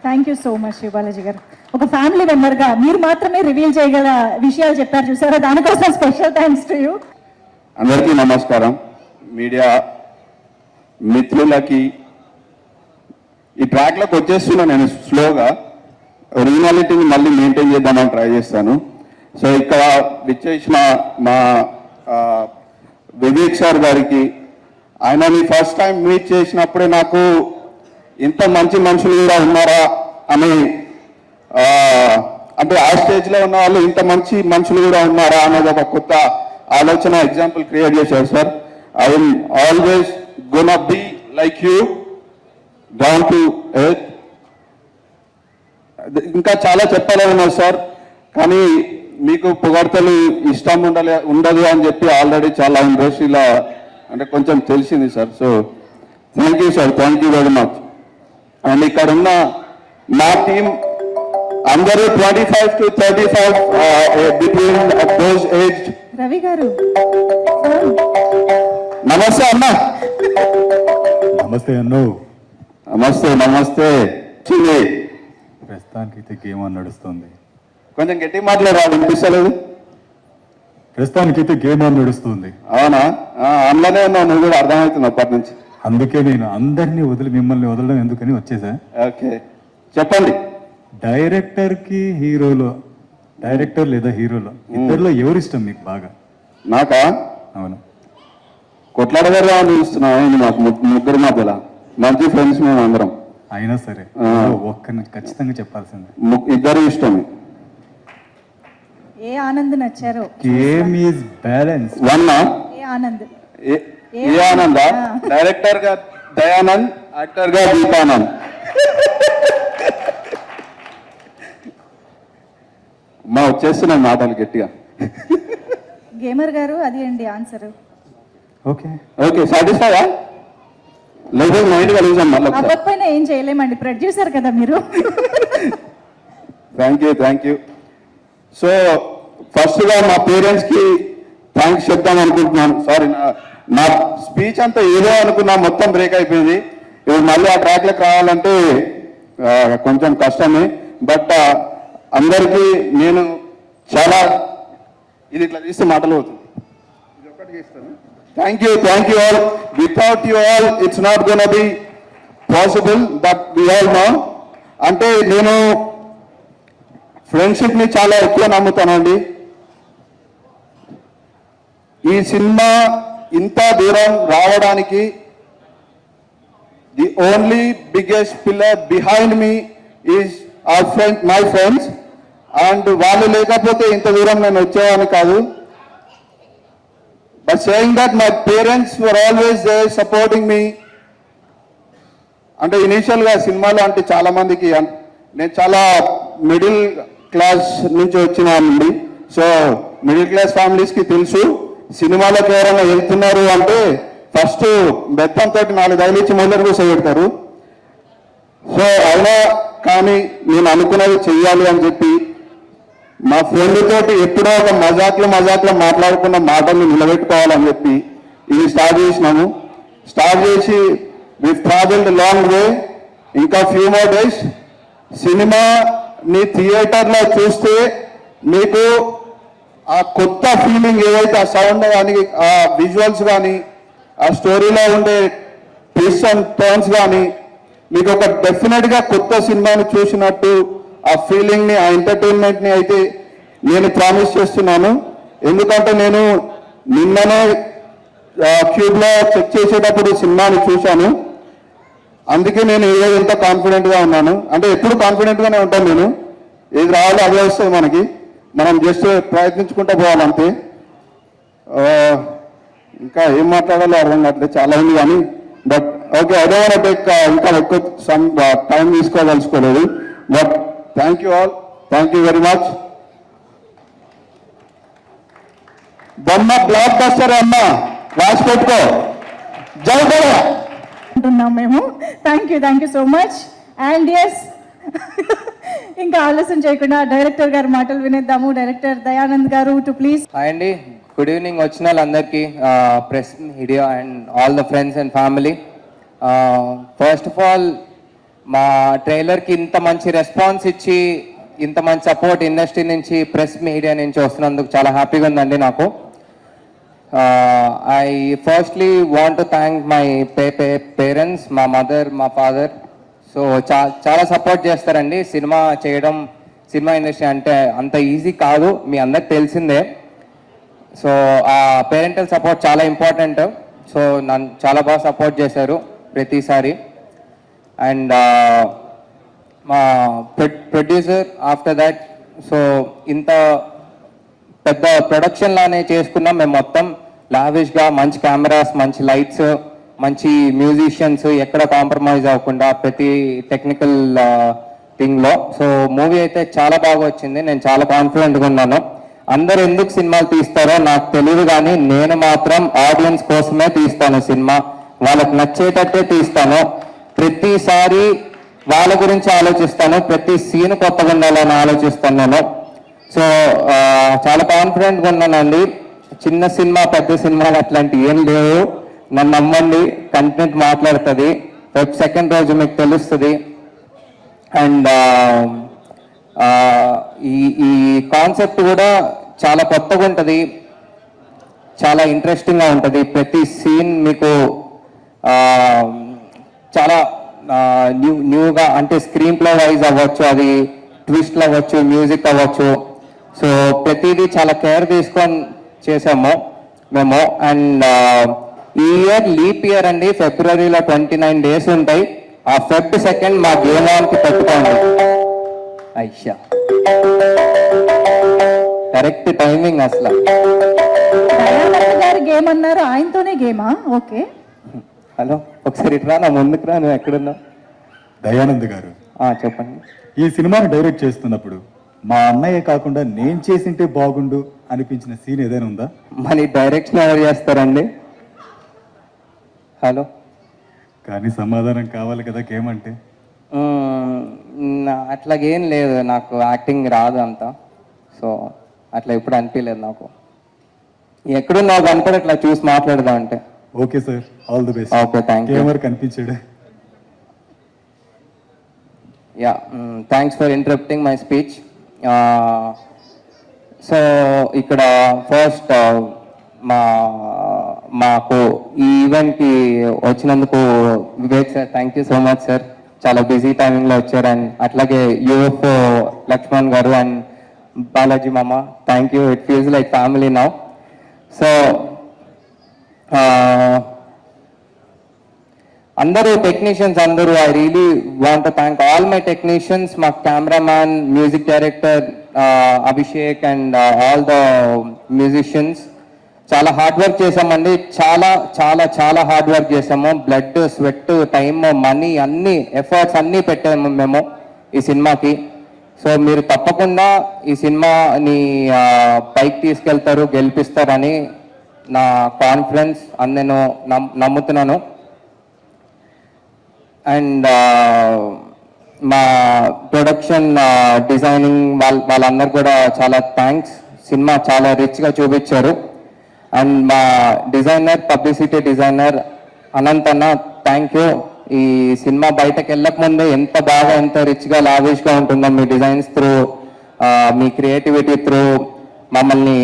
Thank you so much Siva Balaji garu. ఒక ఫ్యామిలీ మెంబర్గా మీరు మాత్రమే రివీల్ చేయగల విషయాలు చెప్పారు చూసారా, దానికోసం స్పెషల్ థ్యాంక్స్ టు యూ. అందరికీ నమస్కారం. మీడియా మిత్రులకి, ఈ ట్రాక్లోకి వచ్చేస్తున్నా నేను స్లోగా. ఒరిజినాలిటీని మళ్ళీ మెయింటైన్ చేద్దామని ట్రై చేస్తాను. సో ఇక్కడ విచ్చేసిన మా వివేక్ సార్ గారికి, ఆయనని ఫస్ట్ టైం మీట్ చేసినప్పుడే నాకు ఇంత మంచి మనుషులు కూడా ఉన్నారా అని, అంటే ఆ స్టేజ్లో ఉన్న వాళ్ళు ఇంత మంచి మనుషులు కూడా ఉన్నారా అనేది ఒక కొత్త ఆలోచన ఎగ్జాంపుల్ క్రియేట్ చేశారు sir. I will always gonna be like you, down to earth. ఇంకా చాలా చెప్పాలన్నారు సార్, కానీ మీకు పొగడ్తలు ఇష్టం ఉండదు అని చెప్పి ఆల్రెడీ చాలా ఇండస్ట్రీలో అంటే కొంచెం తెలిసింది sir. So thank you sir, thank you very much. And ఇక్కడ ఉన్న మా టీం అందరూ 25 to 35 between those age. Ravi గారు నమస్తే అన్న. నమస్తే అన్ను. నమస్తే నమస్తే. ప్రస్తుతానికి అయితే గేమ్ ఆన్ నడుస్తుంది. కొంచెం గట్టి మాట్లాడాలి, వినిపిస్తలేదు. ప్రస్తుతానికైతే గేమ్ ఆన్ నడుస్తుంది. అవునా? అందులోనే ఉన్నావు నువ్వు కూడా, అర్థమవుతుంది అప్పటి నుంచి. అందుకే నేను అందరినీ మిమ్మల్ని వదలడం ఎందుకని వచ్చేసా. ఓకే చెప్పండి. డైరెక్టర్ లేదా హీరోలో ఇద్దరిలో ఎవరు ఇష్టం మీకు బాగా? నాకా? అవును. కొట్లాడగారు చూస్తున్నావు మాకు ముగ్గురు మధ్యలో మంచి ఫ్రెండ్స్ మేము అందరం. అయినా సరే ఒక్కరిని ఖచ్చితంగా చెప్పాల్సిందే. ఇద్దరు ఇష్టమే. ఏ ఆనంద్ నచ్చారో? Game is balance. వన్నా? ఏ ఆనంద్? ఏ ఆనంద? డైరెక్టర్ గా దయానంద్, యాక్టర్ గా దీపానంద్. మా వచ్చేస్తున్నాయి మాటలు గట్టిగా. గేమర్ గారు అది అండి ఆన్సర్. Okay okay సాటిస్ఫైయా? లేదు మైండ్ కలిసాం మళ్ళీ. అవ్వకపోయినా ఏం చేయలేమండి, ప్రొడ్యూసర్ కదా మీరు. Thank you. సో ఫస్ట్గా మా పేరెంట్స్కి థ్యాంక్స్ చెప్తాం అనుకుంటున్నాను. సారీ, నా స్పీచ్ అంతా ఏదో అనుకున్నా, మొత్తం బ్రేక్ అయిపోయింది. ఇప్పుడు మళ్ళీ ఆ ట్రాక్లకు రావాలంటే కొంచెం కష్టమే. బట్ అందరికీ నేను చాలా, ఇది ఇట్లా తీస్తే మాటలు అవుతుంది. Thank you all. Without you all it's not gonna be possible, but we all know. అంటే నేను ఫ్రెండ్షిప్ని చాలా ఎక్కువ నమ్ముతానండి. ఈ సినిమా ఇంత దూరం రావడానికి the only biggest pillar behind me is my friends. And వాళ్ళు లేకపోతే ఇంత దూరం నేను వచ్చేవాడిని కాదు. But saying that my parents were always there supporting me. అంటే ఇనీషియల్గా సినిమాలో అంటే చాలా మందికి, నేను చాలా మిడిల్ క్లాస్ నుంచి వచ్చినానండి. సో మిడిల్ క్లాస్ ఫ్యామిలీస్కి తెలుసు, సినిమాలోకి ఎవరైనా వెళ్తున్నారు అంటే ఫస్ట్ బెత్తంతో 4 తగిలించి మొదలు కూర్చోబెడతారు. సో అయినా కానీ నేను అనుకున్నది చెయ్యాలి అని చెప్పి మా ఫ్రెండ్ తోటి ఎప్పుడో ఒక మజాక్లో మాట్లాడుకున్న మాటల్ని నిలబెట్టుకోవాలని చెప్పి ఇది స్టార్ట్ చేసినాము. స్టార్ట్ చేసి వి ట్రావెల్డ్ లాంగ్ వే. ఇంకా ఫ్యూ మోర్ డేస్. సినిమాని థియేటర్లో చూస్తే మీకు ఆ కొత్త ఫీలింగ్ ఏదైతే, ఆ సౌండ్ కానీ, ఆ విజువల్స్ కానీ, ఆ స్టోరీలో ఉండే ట్విస్ట్ అండ్ టర్న్స్ కానీ, మీకు ఒక డెఫినెట్గా కొత్త సినిమాని చూసినట్టు ఆ ఫీలింగ్ని, ఆ ఎంటర్టైన్మెంట్ని అయితే నేను ప్రామిస్ చేస్తున్నాను. ఎందుకంటే నేను నిన్ననే క్యూబ్లో చెక్ చేసేటప్పుడు సినిమాని చూశాను. అందుకే నేను ఏదో ఎంత కాన్ఫిడెంట్గా ఉన్నాను. అంటే ఎప్పుడు కాన్ఫిడెంట్గానే ఉంటాను నేను. ఏది రావాలో అదే వస్తుంది మనకి, మనం జస్ట్ ప్రయత్నించుకుంటూ పోవాలంతే. ఇంకా ఏం మాట్లాడాలో అర్థం కావట్లేదు, చాలా ఉంది కానీ. But okay, I don't want take ఇంకా ఎక్కువ టైం తీసుకోదలుచుకోలేదు. But thank you all, thank you very much. బొమ్మ బ్లాక్ బస్టర్ అమ్మ, రాసి పెట్టుకో. జై బోలో అంటున్నాం మేము. Thank you so much. And yes, ఇంకా ఆలస్యం చేయకుండా డైరెక్టర్ గారి మాటలు వినేద్దాము. డైరెక్టర్ దయానంద్ గారు టు ప్లీజ్. హాయ్ అండి, గుడ్ ఈవినింగ్ వచ్చిన వాళ్ళందరికీ, press media and all the friends and family. First of all మా ట్రైలర్కి ఇంత మంచి రెస్పాన్స్ ఇచ్చి, ఇంత మంచి సపోర్ట్ ఇండస్ట్రీ నుంచి, ప్రెస్ మీడియా నుంచి వస్తున్నందుకు చాలా హ్యాపీగా ఉందండి నాకు. I firstly want to thank my parents, మా మదర్, మా ఫాదర్. సో చాలా సపోర్ట్ చేస్తారండి. సినిమా చేయడం సినిమా ఇండస్ట్రీ అంటే అంత ఈజీ కాదు, మీ అందరికి తెలిసిందే. సో ఆ పేరెంటల్ సపోర్ట్ చాలా ఇంపార్టెంట్. సో నన్ను చాలా బాగా సపోర్ట్ చేశారు ప్రతిసారి. అండ్ మా ప్రొడ్యూసర్ ఆఫ్టర్ దట్, సో ఇంత పెద్ద ప్రొడక్షన్ లానే చేసుకున్నాం మేము మొత్తం లావిష్గా, మంచి కెమెరాస్, మంచి లైట్స్, మంచి మ్యూజిషియన్స్, ఎక్కడ కాంప్రమైజ్ అవ్వకుండా ప్రతి టెక్నికల్ థింగ్లో. సో మూవీ అయితే చాలా బాగా వచ్చింది, నేను చాలా కాన్ఫిడెంట్గా ఉన్నాను. అందరు ఎందుకు సినిమాలు తీస్తారో నాకు తెలియదు, కానీ నేను మాత్రం ఆడియన్స్ కోసమే తీస్తాను సినిమా, వాళ్ళకి నచ్చేటట్టే తీస్తాను. ప్రతిసారి వాళ్ళ గురించి ఆలోచిస్తాను, ప్రతి సీన్ కొత్తగా ఉండాలని ఆలోచిస్తాను నేను. సో చాలా కాన్ఫిడెంట్గా ఉన్నానండి. చిన్న సినిమా పెద్ద సినిమాలు అట్లాంటివి ఏం లేవు, నన్ను నమ్మండి, కంటెంట్ మాట్లాడుతుంది. రేపు సెకండ్ రోజు మీకు తెలుస్తుంది. అండ్ ఈ కాన్సెప్ట్ కూడా చాలా కొత్తగా ఉంటుంది, చాలా ఇంట్రెస్టింగ్గా ఉంటుంది. ప్రతి సీన్ మీకు చాలా న్యూగా, అంటే స్క్రీన్ ప్లే వైజ్ అవ్వచ్చు, అది ట్విస్ట్లు అవ్వచ్చు, మ్యూజిక్ అవ్వచ్చు. సో ప్రతిదీ చాలా కేర్ తీసుకొని చేసాము మేము. అండ్ ఈ ఇయర్ లీప్ ఇయర్ అండి, ఫిబ్రవరిలో 29 days ఉంటాయి. ఆ Feb 2 మా గేమ్ ఆన్కి పెట్టుకోండి. అయ్యా కరెక్ట్ టైమింగ్ అసలు. దయానంద్ గారు గేమ్ అన్నారు, ఆయనతోనే గేమా? ఓకే, హలో ఒకసారి ఇట్రా, నా ముందుకు రా, నువ్వు ఎక్కడున్నావు? దయానంద్ గారు, చెప్పండి. ఈ సినిమాని డైరెక్ట్ చేస్తున్నప్పుడు మా అన్నయ్య కాకుండా నేను చేసింటే బాగుండు అనిపించిన సీన్ ఏదైనా ఉందా? మరి డైరెక్షన్ ఎవరు చేస్తారండి? హలో, కానీ సమాధానం కావాలి కదా కేమంటే. అట్లాగేం లేదు, నాకు యాక్టింగ్ రాదు అంతా. సో అట్లా ఎప్పుడు అనిపించలేదు నాకు. ఎక్కడున్నావు కనుక అట్లా చూసి మాట్లాడదాం అంటే. Okay sir, all the best. Okay, thank you. కేమర్ కనిపించాడు. Yeah, thanks for interrupting my speech. So ఇక్కడ ఫస్ట్ మాకు ఈ ఈవెంట్కి వచ్చినందుకు Vivek sir, thank you so much sir. చాలా బిజీ టైమింగ్లో వచ్చారు. అండ్ అట్లాగే యూఎఫ్ లక్ష్మణ్ గారు అండ్ బాలాజీ మామ, thank you. It feels like family now. So అందరూ టెక్నీషియన్స్ అందరూ, I really want to thank all my technicians, మా cameraman, music director Abhishek and all the musicians. చాలా హార్డ్ వర్క్ చేసామండి, చాలా చాలా చాలా హార్డ్ వర్క్ చేసాము. బ్లడ్, స్వెట్, టైమ్, మనీ, అన్ని ఎఫర్ట్స్ అన్నీ పెట్టాము మేము ఈ సినిమాకి. సో మీరు తప్పకుండా ఈ సినిమాని పైకి తీసుకెళ్తారు, గెలిపిస్తారని నా కాన్ఫిడెన్స్, అని నేను నమ్ముతున్నాను. అండ్ మా ప్రొడక్షన్, డిజైనింగ్ వాళ్ళందరూ కూడా చాలా థ్యాంక్స్. సినిమా చాలా రిచ్గా చూపించారు. అండ్ మా డిజైనర్, పబ్లిసిటీ డిజైనర్ అనంత్ అన్న, థ్యాంక్ యూ. ఈ సినిమా బయటకు వెళ్ళక ముందే ఎంత బాగా, ఎంత రిచ్గా, లావిష్గా ఉంటుందో మీ డిజైన్స్ త్రూ, మీ క్రియేటివిటీ త్రూ మమ్మల్ని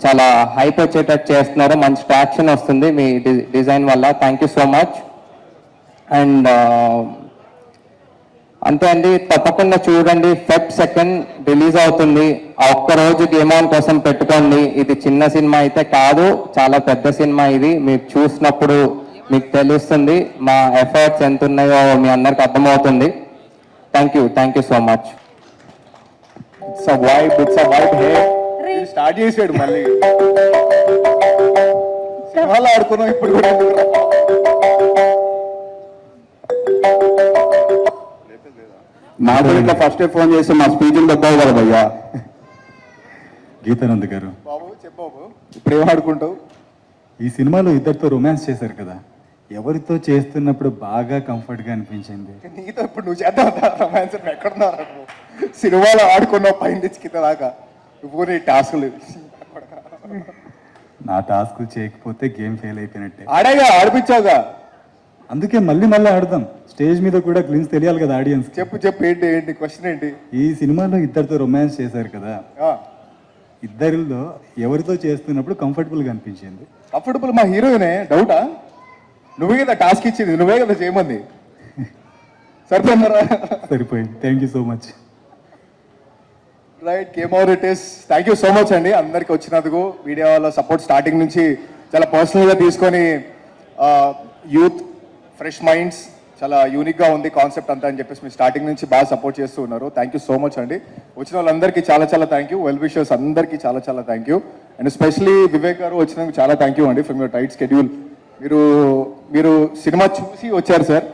చాలా హైప్ వచ్చేటట్టు చేస్తున్నారు. మంచి ట్రాక్షన్ వస్తుంది మీ డిజైన్ వల్ల. Thank you so much. And అంతే అండి, తప్పకుండా చూడండి. Feb 2 రిలీజ్ అవుతుంది. ఆ ఒక్కరోజు గేమ్ ఆన్ కోసం పెట్టుకోండి. ఇది చిన్న సినిమా అయితే కాదు, చాలా పెద్ద సినిమా. ఇది మీరు చూసినప్పుడు మీకు తెలుస్తుంది మా ఎఫర్ట్స్ ఎంత ఉన్నాయో మీ అందరికి అర్థమవుతుంది. Thank you so much. Start చేసాడు మళ్ళీ. సినిమాలు ఆడుకున్నాం ఇప్పుడు కూడా. నాకు ఇట్లా ఫస్ట్ ఫోన్ చేసి మా స్పీచ్లు దెబ్బవు కదా భయ్యా. గీతానంద్ గారు, బాబు చెప్పావు, ఇప్పుడు ఏం ఆడుకుంటావు? ఈ సినిమాలో ఇద్దరితో రొమాన్స్ చేశారు కదా, ఎవరితో చేస్తున్నప్పుడు బాగా కంఫర్ట్గా అనిపించింది? నీతో ఇప్పుడు నువ్వు చేద్దాం రొమాన్స్. ఎక్కడున్నారు సినిమాలో ఆడుకున్నావు పైన తెచ్చికిత దాకా, ఇప్పుడు నీ టాస్క్లు. నా టాస్క్ చేయకపోతే గేమ్ ఫెయిల్ అయిపోయినట్టే. ఆడాగా, ఆడిపించావుగా. అందుకే మళ్ళీ ఆడదాం. స్టేజ్ మీద కూడా క్లీన్స్ తెలియాలి కదా ఆడియన్స్. చెప్పు ఏంటి క్వశ్చన్ ఏంటి? ఈ సినిమాలో ఇద్దరితో రొమాన్స్ చేశారు కదా, ఇద్దరిలో ఎవరితో చేస్తున్నప్పుడు కంఫర్టబుల్గా అనిపించింది? కంఫర్టబుల్ మా హీరోయినే, డౌటా? నువ్వే కదా టాస్క్ ఇచ్చింది, నువ్వే కదా చేయమంది. సరిపోయిందరా? సరిపోయింది. Thank you so much. Right came or it is. Thank you so much అండి అందరికి వచ్చినందుకు. మీడియా వాళ్ళ సపోర్ట్ స్టార్టింగ్ నుంచి చాలా పర్సనల్గా తీసుకొని యూత్ ఫ్రెష్ మైండ్స్ చాలా యూనిక్గా ఉంది కాన్సెప్ట్ అంతా అని చెప్పేసి మీరు స్టార్టింగ్ నుంచి బాగా సపోర్ట్ చేస్తూ ఉన్నారు. థ్యాంక్ యూ సో మచ్ అండి. వచ్చిన వాళ్ళందరికీ చాలా చాలా థ్యాంక్ యూ. వెల్ విషర్స్ అందరికీ చాలా చాలా thank you. And especially Vivek గారు వచ్చినందుకు చాలా థ్యాంక్ యూ అండి ఫ్రమ్ యువర్ టైట్ స్కెడ్యూల్. మీరు సినిమా చూసి వచ్చారు సార్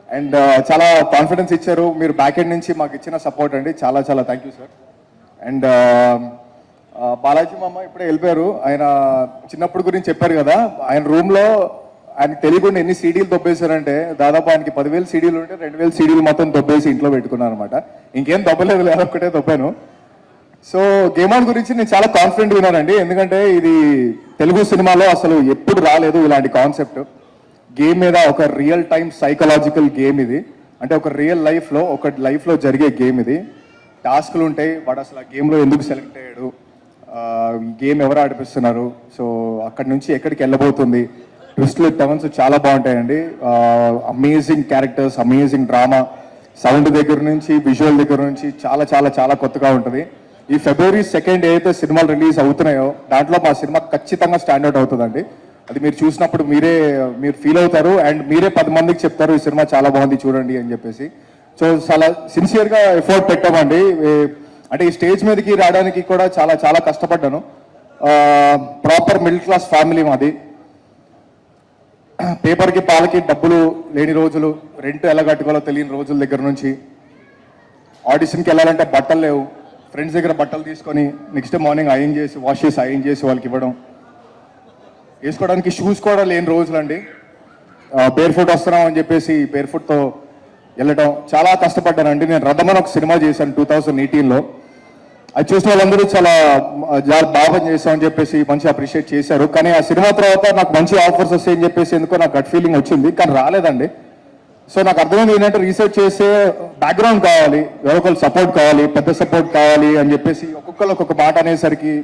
అండ్ చాలా కాన్ఫిడెన్స్ ఇచ్చారు. మీరు బ్యాక్ ఎండ్ నుంచి మాకు ఇచ్చిన సపోర్ట్ అండి చాలా చాలా thank you sir. And Balaji మామ ఇప్పుడే వెళ్ళిపోయారు. ఆయన చిన్నప్పుడు గురించి చెప్పారు కదా, ఆయన రూమ్లో ఆయనకి తెలియకుండా ఎన్ని సీడీలు దొబ్బేశారంటే దాదాపు ఆయనకి 10,000 సీడీలు ఉంటే 2,000 సీడీలు మొత్తం దొబ్బేసి ఇంట్లో పెట్టుకున్నారు అనమాట. ఇంకేం దొబ్బలేదు, ఒక్కటే దొబ్బాను. సో గేమ్ ఆన్ గురించి నేను చాలా కాన్ఫిడెంట్ ఉన్నానండి, ఎందుకంటే ఇది తెలుగు సినిమాలో అసలు ఎప్పుడు రాలేదు ఇలాంటి కాన్సెప్ట్. గేమ్ మీద ఒక రియల్ టైమ్ సైకలాజికల్ గేమ్ ఇది. అంటే ఒక రియల్ లైఫ్లో జరిగే గేమ్ ఇది. టాస్క్లు ఉంటాయి, వాడు అసలు ఆ గేమ్లో ఎందుకు సెలెక్ట్ అయ్యాడు, ఈ గేమ్ ఎవరు ఆడిపిస్తున్నారు, సో అక్కడి నుంచి ఎక్కడికి వెళ్ళబోతుంది, ట్విస్ట్లు టర్న్స్ చాలా బాగుంటాయండి. Amazing characters, amazing drama, sound దగ్గర నుంచి విజువల్ దగ్గర నుంచి చాలా చాలా చాలా కొత్తగా ఉంటుంది. ఈ February 2 ఏదైతే సినిమాలు రిలీజ్ అవుతున్నాయో దాంట్లో మా సినిమా ఖచ్చితంగా స్టాండౌట్ అవుతుందండి. అది మీరు చూసినప్పుడు మీరు ఫీల్ అవుతారు అండ్ మీరే 10 మందికి చెప్తారు ఈ సినిమా చాలా బాగుంది చూడండి అని చెప్పేసి. సో చాలా సిన్సియర్గా ఎఫర్ట్ పెట్టామండి. అంటే ఈ స్టేజ్ మీదకి రావడానికి కూడా చాలా చాలా కష్టపడ్డాను. ప్రాపర్ మిడిల్ క్లాస్ ఫ్యామిలీ మాది. పేపర్కి పాలకి డబ్బులు లేని రోజులు, రెంట్ ఎలా కట్టుకోవాలో తెలియని రోజుల దగ్గర నుంచి, ఆడిషన్కి వెళ్ళాలంటే బట్టలు లేవు, ఫ్రెండ్స్ దగ్గర బట్టలు తీసుకొని నెక్స్ట్ మార్నింగ్ వాష్ చేసి వాళ్ళకి ఇవ్వడం, వేసుకోవడానికి షూస్ కూడా లేని రోజులు అండి. బేర్ ఫుట్ వస్తున్నాం అని చెప్పేసి బేర్ ఫుట్తో వెళ్ళడం చాలా కష్టపడ్డానండి. నేను రథమని ఒక సినిమా చేశాను 2018లో. అది చూసిన వాళ్ళందరూ చాలా బాగా చేశామని చెప్పేసి మంచి అప్రిషియేట్ చేశారు. కానీ ఆ సినిమా తర్వాత నాకు మంచి ఆఫర్స్ వస్తాయని చెప్పేసి ఎందుకో నాకు గట్ ఫీలింగ్ వచ్చింది, కానీ రాలేదండి. సో నాకు అర్థమైంది ఏంటంటే రీసెర్చ్ చేసే బ్యాక్గ్రౌండ్ కావాలి, ఎవరికొకరు సపోర్ట్ కావాలి, పెద్ద సపోర్ట్ కావాలి అని చెప్పేసి ఒక్కొక్కరు ఒక్కొక్క మాట అనేసరికి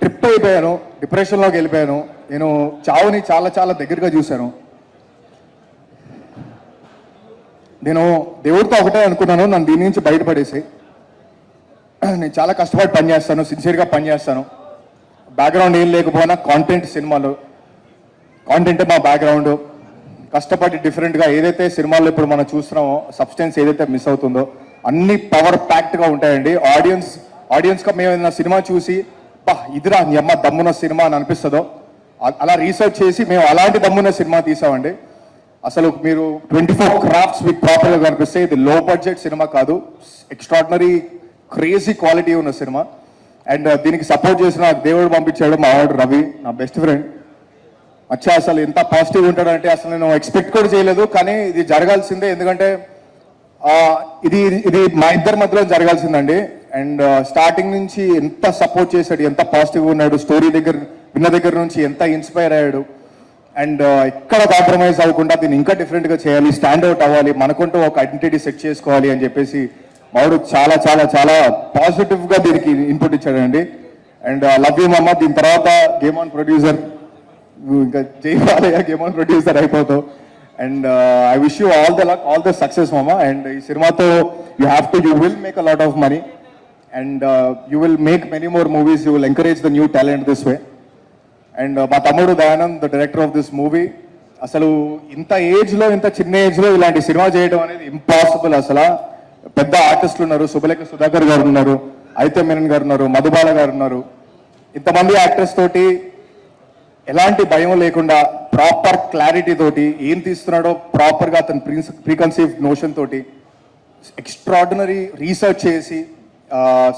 ట్రిప్ అయిపోయాను, డిప్రెషన్లోకి వెళ్ళిపోయాను. నేను చావుని చాలా చాలా దగ్గరగా చూశాను. నేను దేవుడితో ఒకటే అనుకున్నాను, నన్ను దీని నుంచి బయటపడేసి నేను చాలా కష్టపడి పనిచేస్తాను, సిన్సియర్గా పనిచేస్తాను. బ్యాక్గ్రౌండ్ ఏం లేకపోయినా కాంటెంట్, సినిమాలు కాంటెంట్ మా బ్యాక్గ్రౌండ్. కష్టపడి డిఫరెంట్గా ఏదైతే సినిమాల్లో ఇప్పుడు మనం చూస్తున్నామో సబ్స్టెన్స్ ఏదైతే మిస్ అవుతుందో అన్ని పవర్ ప్యాక్డ్గా ఉంటాయండి. ఆడియన్స్గా మేము ఏదైనా సినిమా చూసి ఇదిరా నీ అమ్మ దమ్మున్న సినిమా అని అనిపిస్తుందో అలా రీసెర్చ్ చేసి మేము అలాంటి దమ్మున్న సినిమా తీసామండి. అసలు మీరు 24 క్రాఫ్ట్స్ మీకు ప్రాపర్గా కనిపిస్తే ఇది లో బడ్జెట్ సినిమా కాదు, ఎక్స్ట్రాడినరీ క్రేజీ క్వాలిటీ ఉన్న సినిమా. అండ్ దీనికి సపోర్ట్ చేసిన దేవుడు పంపించాడు మా వాడు రవి, నా బెస్ట్ ఫ్రెండ్. అచ్చా అసలు ఎంత పాజిటివ్ ఉంటాడంటే అసలు నేను ఎక్స్పెక్ట్ కూడా చేయలేదు, కానీ ఇది జరగాల్సిందే. ఎందుకంటే ఇది మా ఇద్దరి మధ్యలో జరగాల్సిందండి. అండ్ స్టార్టింగ్ నుంచి ఎంత సపోర్ట్ చేశాడు, ఎంత పాజిటివ్గా ఉన్నాడు, స్టోరీ విన్న దగ్గర నుంచి ఎంత ఇన్స్పైర్ అయ్యాడు. అండ్ ఎక్కడ కాంప్రమైజ్ అవ్వకుండా దీన్ని ఇంకా డిఫరెంట్గా చేయాలి, స్టాండ్అవుట్ అవ్వాలి, మనకుంటూ ఒక ఐడెంటిటీ సెట్ చేసుకోవాలి అని చెప్పేసి మావాడు చాలా చాలా చాలా పాజిటివ్గా దీనికి ఇన్పుట్ ఇచ్చాడండి. అండ్ లవ్ యూ మమ్మ. దీని తర్వాత గేమ్ ఆన్ ప్రొడ్యూసర్, ఇంకా జైవాలయ్య గేమ్ ఆన్ ప్రొడ్యూసర్ అయిపోతావు. And I wish you all the success మామ. అండ్ ఈ సినిమాతో you will make a lot of money and you will make many more movies, you will encourage the new talent this way. And మా తమ్ముడు Dayanand, the director of this movie, అసలు ఇంత చిన్న ఏజ్లో ఇలాంటి సినిమా చేయడం అనేది ఇంపాసిబుల్. అసలు పెద్ద ఆర్టిస్టులు ఉన్నారు, సుబలేఖ సుధాకర్ గారు ఉన్నారు, అయితే మేనన్ గారు ఉన్నారు, మధుబాల గారు ఉన్నారు. ఇంతమంది యాక్టర్స్ తోటి ఎలాంటి భయం లేకుండా ప్రాపర్ క్లారిటీ తోటి ఏం తీస్తున్నాడో ప్రాపర్గా అతని ప్రీకన్సీవ్ నోషన్ తోటి ఎక్స్ట్రాడినరీ రీసెర్చ్ చేసి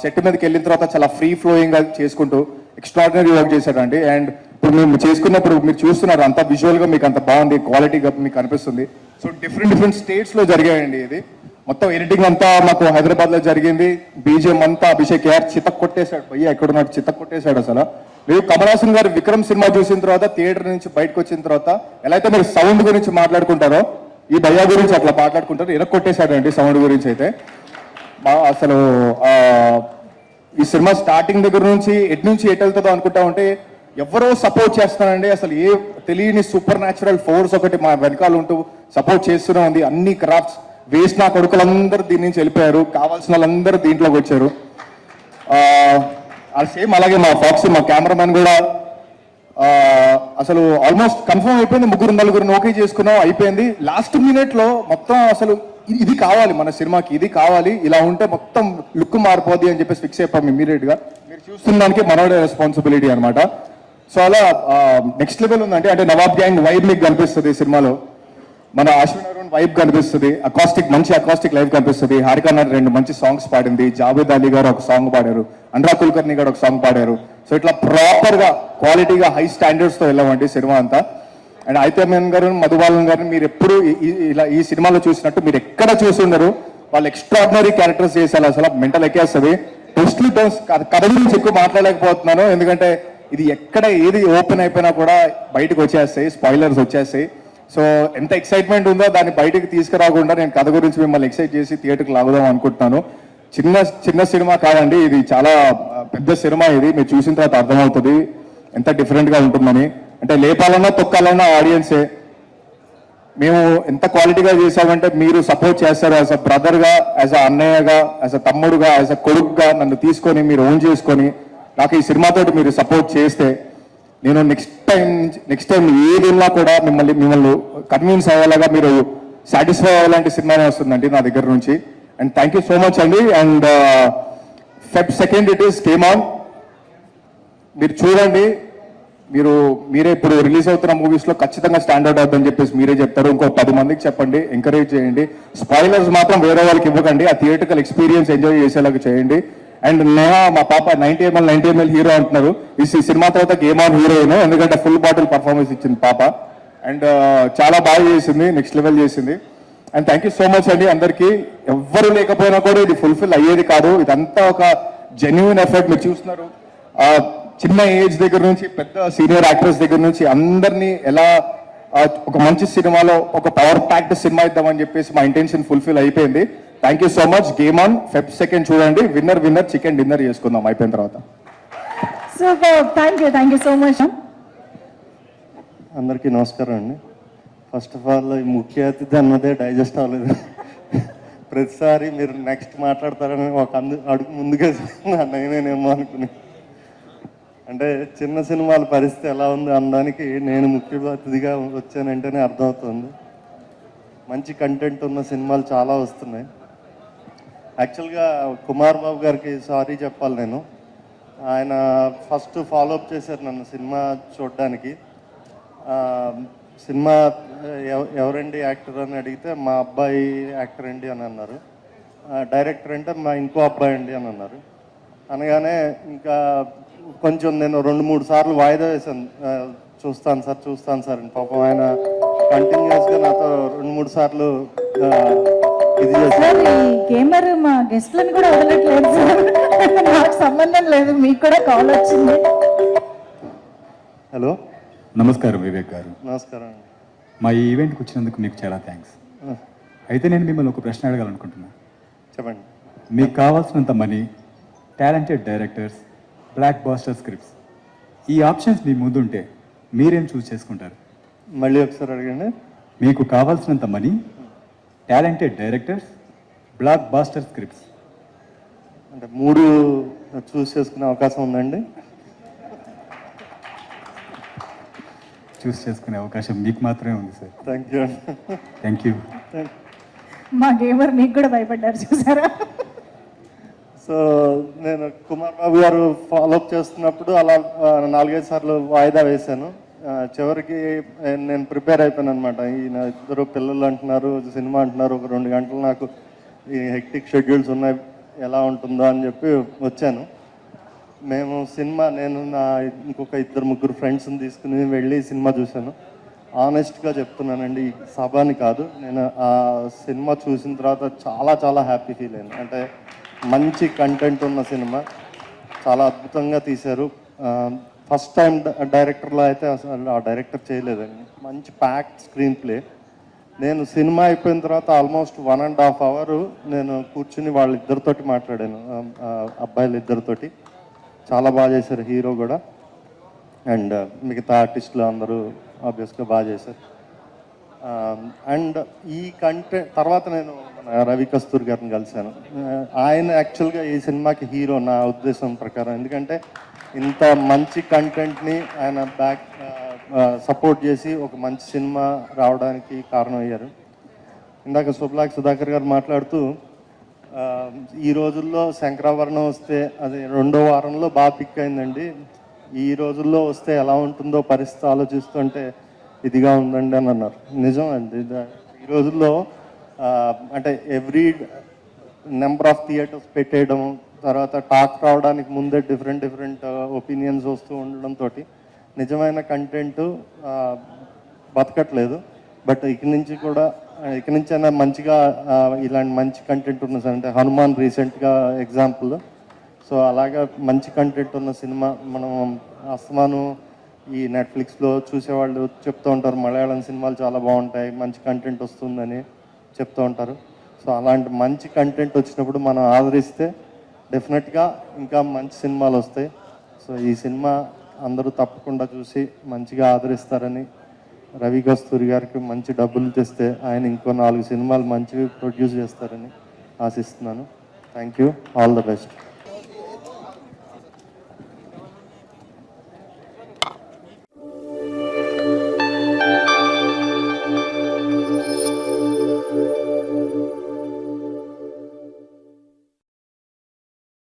సెట్ మీదకి వెళ్ళిన తర్వాత చాలా ఫ్రీ ఫ్లోయింగ్గా చేసుకుంటూ ఎక్స్ట్రాడినరీ వర్క్ చేశాడండి. అండ్ ఇప్పుడు మేము చేసుకున్నప్పుడు మీరు చూస్తున్నారు అంత విజువల్గా మీకు అంత బాగుంది, క్వాలిటీగా మీకు అనిపిస్తుంది. సో డిఫరెంట్ స్టేట్స్లో జరిగాయండి. ఇది మొత్తం ఎడిటింగ్ అంతా మాకు హైదరాబాద్లో జరిగింది. బీజిఎం అంతా అభిషేక్ యార్ చితక్ కొట్టేశాడు, భయ్య ఎక్కడున్నాడు చితక్ కొట్టేశాడు. అసలు మీరు కమల్ హాసన్ గారు విక్రమ్ సినిమా చూసిన తర్వాత థియేటర్ నుంచి బయటకు వచ్చిన తర్వాత ఎలా అయితే మీరు సౌండ్ గురించి మాట్లాడుకుంటారో ఈ భయ్య గురించి అట్లా మాట్లాడుకుంటారు. వెనక కొట్టేశాడండి సౌండ్ గురించి అయితే. అసలు ఈ సినిమా స్టార్టింగ్ దగ్గర నుంచి ఎటు వెళ్తుందో అనుకుంటా ఉంటే ఎవరో సపోర్ట్ చేస్తానండి. అసలు ఏ తెలియని సూపర్ న్యాచురల్ ఫోర్స్ ఒకటి మా వెనకాల ఉంటూ సపోర్ట్ చేస్తూనే ఉంది. అన్ని క్రాఫ్ట్స్ వేస్ట్ నా కొడుకులందరూ దీని నుంచి వెళ్ళిపోయారు, కావాల్సిన వాళ్ళందరూ దీంట్లోకి వచ్చారు. సేమ్ అలాగే మా ఫాక్సీ మా కెమెరామెన్ కూడా అసలు ఆల్మోస్ట్ కన్ఫర్మ్ అయిపోయింది, ముగ్గురు నలుగురిని ఓకే చేసుకున్నాం, అయిపోయింది. లాస్ట్ మినిట్లో మొత్తం అసలు ఇది కావాలి మన సినిమాకి, ఇది కావాలి, ఇలా ఉంటే మొత్తం లుక్ మారిపోద్ది అని చెప్పేసి ఫిక్స్ అయిపోయాం ఇమీడియట్గా. మీరు చూస్తున్నందుకే మనోడే రెస్పాన్సిబిలిటీ అనమాట. సో అలా నెక్స్ట్ లెవెల్ ఉందంటే, అంటే నవాబ్ గ్యాంగ్ వైబ్ మీకు కనిపిస్తుంది సినిమాలో, మన అశ్విన్ అరుణ్ వైబ్ కనిపిస్తుంది, మంచి అకాస్టిక్ లైవ్ కనిపిస్తుంది. హారిక నార్ 2 మంచి సాంగ్స్ పాడింది, జావేద్ అలీ గారు ఒక సాంగ్ పాడారు, అనురాగ్ కుల్కర్ని గారు ఒక సాంగ్ పాడారు. సో ఇట్లా ప్రాపర్గా క్వాలిటీగా హై స్టాండర్డ్స్తో వెళ్ళామండి సినిమా అంతా. అండ్ ఐతేమన్ గారు, మధుబాలన్ గారిని మీరు ఎప్పుడు ఇలా ఈ సినిమాలో చూసినట్టు మీరు ఎక్కడ చూసి ఉండరు. వాళ్ళు ఎక్స్ట్రాడినరీ క్యారెక్టర్స్ చేశారు, అసలు మెంటల్ ఎక్కేస్తుంది. ట్విస్ట్లు కథ గురించి ఎక్కువ మాట్లాడలేకపోతున్నాను, ఎందుకంటే ఇది ఎక్కడ ఏది ఓపెన్ అయిపోయినా కూడా బయటకు వచ్చేస్తాయి, స్పాయిలర్స్ వచ్చేస్తాయి. సో ఎంత ఎక్సైట్మెంట్ ఉందో దాన్ని బయటకు తీసుకురాకుండా నేను కథ గురించి మిమ్మల్ని ఎక్సైట్ చేసి థియేటర్కి లాగుదాం అనుకుంటున్నాను. చిన్న సినిమా కాదండి, ఇది చాలా పెద్ద సినిమా. ఇది మీరు చూసిన తర్వాత అర్థమవుతుంది ఎంత డిఫరెంట్గా ఉంటుందని. అంటే లేపాలన్నా తొక్కాలన్నా ఆడియన్సే. మేము ఎంత క్వాలిటీగా చేసామంటే మీరు సపోర్ట్ చేస్తారు, యాజ్ అ బ్రదర్గా, యాజ్ అ అన్నయ్యగా, యాజ్ అ తమ్ముడుగా, యాజ్ అ కొడుకుగా నన్ను తీసుకొని మీరు ఓన్ చేసుకొని నాకు ఈ సినిమాతోటి మీరు సపోర్ట్ చేస్తే నేను నెక్స్ట్ టైం ఏదిన్నా కూడా మిమ్మల్ని కన్విన్స్ అయ్యేలాగా, మీరు సాటిస్ఫై అయ్యేలాంటి సినిమానే వస్తుందండి నా దగ్గర నుంచి. And thank you so much అండి. And Feb 2nd it is came on. మీరు చూడండి, మీరే ఇప్పుడు రిలీజ్ అవుతున్న మూవీస్లో ఖచ్చితంగా స్టాండర్డ్ అవుతుందని చెప్పేసి మీరే చెప్తారు. ఇంకో 10 మందికి చెప్పండి, ఎంకరేజ్ చేయండి. స్పాయిలర్స్ మాత్రం వేరే వాళ్ళకి ఇవ్వకండి, ఆ థియేటర్కల్ ఎక్స్పీరియన్స్ ఎంజాయ్ చేసేలాగా చేయండి. అండ్ నేహా మా పాప 90 ml హీరో అంటున్నారు. ఈ సినిమా తర్వాత గేమ్ ఆన్ హీరోయిన్, ఎందుకంటే ఫుల్ బాటిల్ పర్ఫార్మెన్స్ ఇచ్చింది పాప. అండ్ చాలా బాగా చేసింది, నెక్స్ట్ లెవెల్ చేసింది. And thank you so much అండి అందరికీ. ఎవ్వరు లేకపోయినా కూడా ఇది ఫుల్ఫిల్ అయ్యేది కాదు, ఇదంతా ఒక జెన్యున్ ఎఫర్ట్. మీరు చూస్తున్నారు, చిన్న ఏజ్ దగ్గర నుంచి పెద్ద సీనియర్ యాక్టర్స్ దగ్గర నుంచి అందరినీ ఎలా ఒక మంచి సినిమాలో ఒక పవర్ ప్యాక్డ్ సినిమా ఇద్దామని చెప్పేసి మా ఇంటెన్షన్ ఫుల్ఫిల్ అయిపోయింది. Thank you so much. Game on Feb 2nd చూడండి. విన్నర్ చికెన్ డిన్నర్ చేసుకుందాం అయిపోయిన తర్వాత. Super, thank you so much. అందరికీ నమస్కారం అండి. ఫస్ట్ ఆఫ్ ఆల్ ఈ ముఖ్య అతిథి అన్నదే డైజెస్ట్ అవ్వలేదు. ప్రతిసారి మీరు నెక్స్ట్ మాట్లాడతారని ఒక అడుగు ముందుగా నేనేమో అనుకుని, అంటే చిన్న సినిమాల పరిస్థితి ఎలా ఉంది అనడానికి నేను ముఖ్య అతిథిగా వచ్చానంటేనే అర్థమవుతుంది. మంచి కంటెంట్ ఉన్న సినిమాలు చాలా వస్తున్నాయి. యాక్చువల్గా కుమార్ బాబు గారికి సారీ చెప్పాలి నేను. ఆయన ఫస్ట్ ఫాలోఅప్ చేశారు నన్ను సినిమా చూడడానికి. సినిమా ఎవరండి యాక్టర్ అని అడిగితే మా అబ్బాయి యాక్టర్ అండి అని అన్నారు. డైరెక్టర్ అంటే మా ఇంకో అబ్బాయి అండి అని అన్నారు. అనగానే ఇంకా కొంచెం నేను 2-3 సార్లు వాయిదా వేశాను, చూస్తాను సార్ అని. పాపం ఆయన కంటిన్యూస్గా నాతో 2-3 సార్లు ఇది చేశారు. గేమర్ మా గెస్ట్లను కూడా వదలట్లేదు సార్, నాకు సంబంధం లేదు, మీకు కూడా కాల్ వచ్చింది. హలో, నమస్కారం వివేక్ గారు. నమస్కారం అండి. మా ఈ ఈవెంట్కి వచ్చినందుకు మీకు చాలా థ్యాంక్స్. అయితే నేను మిమ్మల్ని ఒక ప్రశ్న అడగాలనుకుంటున్నా. చెప్పండి. మీకు కావాల్సినంత money, talented directors, blockbuster scripts, ఈ ఆప్షన్స్ మీ ముందుంటే మీరేం చూస్ చేసుకుంటారు? మళ్ళీ ఒకసారి అడగండి. మీకు కావాల్సినంత money, talented directors, blockbuster scripts, అంటే 3 చూస్ చేసుకునే అవకాశం ఉందండి. చూస్ చేసుకునే అవకాశం మీకు మాత్రమే ఉంది సార్. థ్యాంక్ యూ అండి. Thank you. మా గేమర్ మీకు కూడా భయపడ్డారు చూసారా. సో నేను కుమార్ బాబు గారు ఫాలోఅప్ చేస్తున్నప్పుడు అలా 4-5 సార్లు వాయిదా వేశాను. చివరికి నేను ప్రిపేర్ అయిపోయాను అనమాట. ఈయన 2 పిల్లలు అంటున్నారు, సినిమా అంటున్నారు, ఒక 2 గంటలు నాకు ఈ హెక్టిక్ షెడ్యూల్స్ ఉన్నాయి, ఎలా ఉంటుందో అని చెప్పి వచ్చాను. నేను నా ఇంకొక 2-3 ఫ్రెండ్స్ని తీసుకుని వెళ్ళి సినిమా చూశాను. ఆనెస్ట్గా చెప్తున్నానండి, ఈ సభని కాదు, నేను ఆ సినిమా చూసిన తర్వాత చాలా చాలా హ్యాపీ ఫీల్ అయ్యాను. అంటే మంచి కంటెంట్ ఉన్న సినిమా, చాలా అద్భుతంగా తీశారు. ఫస్ట్ టైం డైరెక్టర్లో అయితే అసలు ఆ డైరెక్టర్ చేయలేదండి. మంచి ప్యాక్డ్ స్క్రీన్ ప్లే. నేను సినిమా అయిపోయిన తర్వాత ఆల్మోస్ట్ 1.5 hour నేను కూర్చుని వాళ్ళిద్దరితోటి మాట్లాడాను, అబ్బాయిలు ఇద్దరితోటి. చాలా బాగా చేశారు, హీరో కూడా అండ్ మిగతా ఆర్టిస్టులు అందరూ ఆబ్వియస్గా బాగా చేశారు. అండ్ ఈ కంటెంట్ తర్వాత నేను రవి కస్తూరి గారిని కలిశాను. ఆయన యాక్చువల్గా ఈ సినిమాకి హీరో నా ఉద్దేశం ప్రకారం. ఎందుకంటే ఇంత మంచి కంటెంట్ని ఆయన సపోర్ట్ చేసి ఒక మంచి సినిమా రావడానికి కారణమయ్యారు. ఇందాక శుభలాక్ సుధాకర్ గారు మాట్లాడుతూ ఈ రోజుల్లో శంకరాభరణం వస్తే అది 2వ వారంలో బాగా పిక్ అయిందండి, ఈ రోజుల్లో వస్తే ఎలా ఉంటుందో పరిస్థితి ఆలోచిస్తుంటే ఇదిగా ఉందండి అని అన్నారు. నిజం అండి. ఈ రోజుల్లో అంటే ఎవ్రీ నెంబర్ ఆఫ్ థియేటర్స్ పెట్టేయడం, తర్వాత టాక్ రావడానికి ముందే డిఫరెంట్ ఒపీనియన్స్ వస్తూ ఉండడంతో నిజమైన కంటెంట్ బతకట్లేదు. బట్ ఇక నుంచైనా మంచిగా ఇలాంటి మంచి కంటెంట్ ఉన్న అంటే హనుమాన్ రీసెంట్గా ఎగ్జాంపుల్. సో అలాగా మంచి కంటెంట్ ఉన్న సినిమా మనం అస్తమాను ఈ నెట్ఫ్లిక్స్లో చూసేవాళ్ళు చెప్తూ ఉంటారు, మలయాళం సినిమాలు చాలా బాగుంటాయి, మంచి కంటెంట్ వస్తుందని చెప్తూ ఉంటారు. సో అలాంటి మంచి కంటెంట్ వచ్చినప్పుడు మనం ఆదరిస్తే డెఫినెట్గా ఇంకా మంచి సినిమాలు వస్తాయి. సో ఈ సినిమా అందరూ తప్పకుండా చూసి మంచిగా ఆదరిస్తారని, రవి కస్తూరి గారికి మంచి డబ్బులు తెస్తే ఆయన ఇంకో 4 సినిమాలు మంచివి ప్రొడ్యూస్ చేస్తారని ఆశిస్తున్నాను. Thank you, all the best.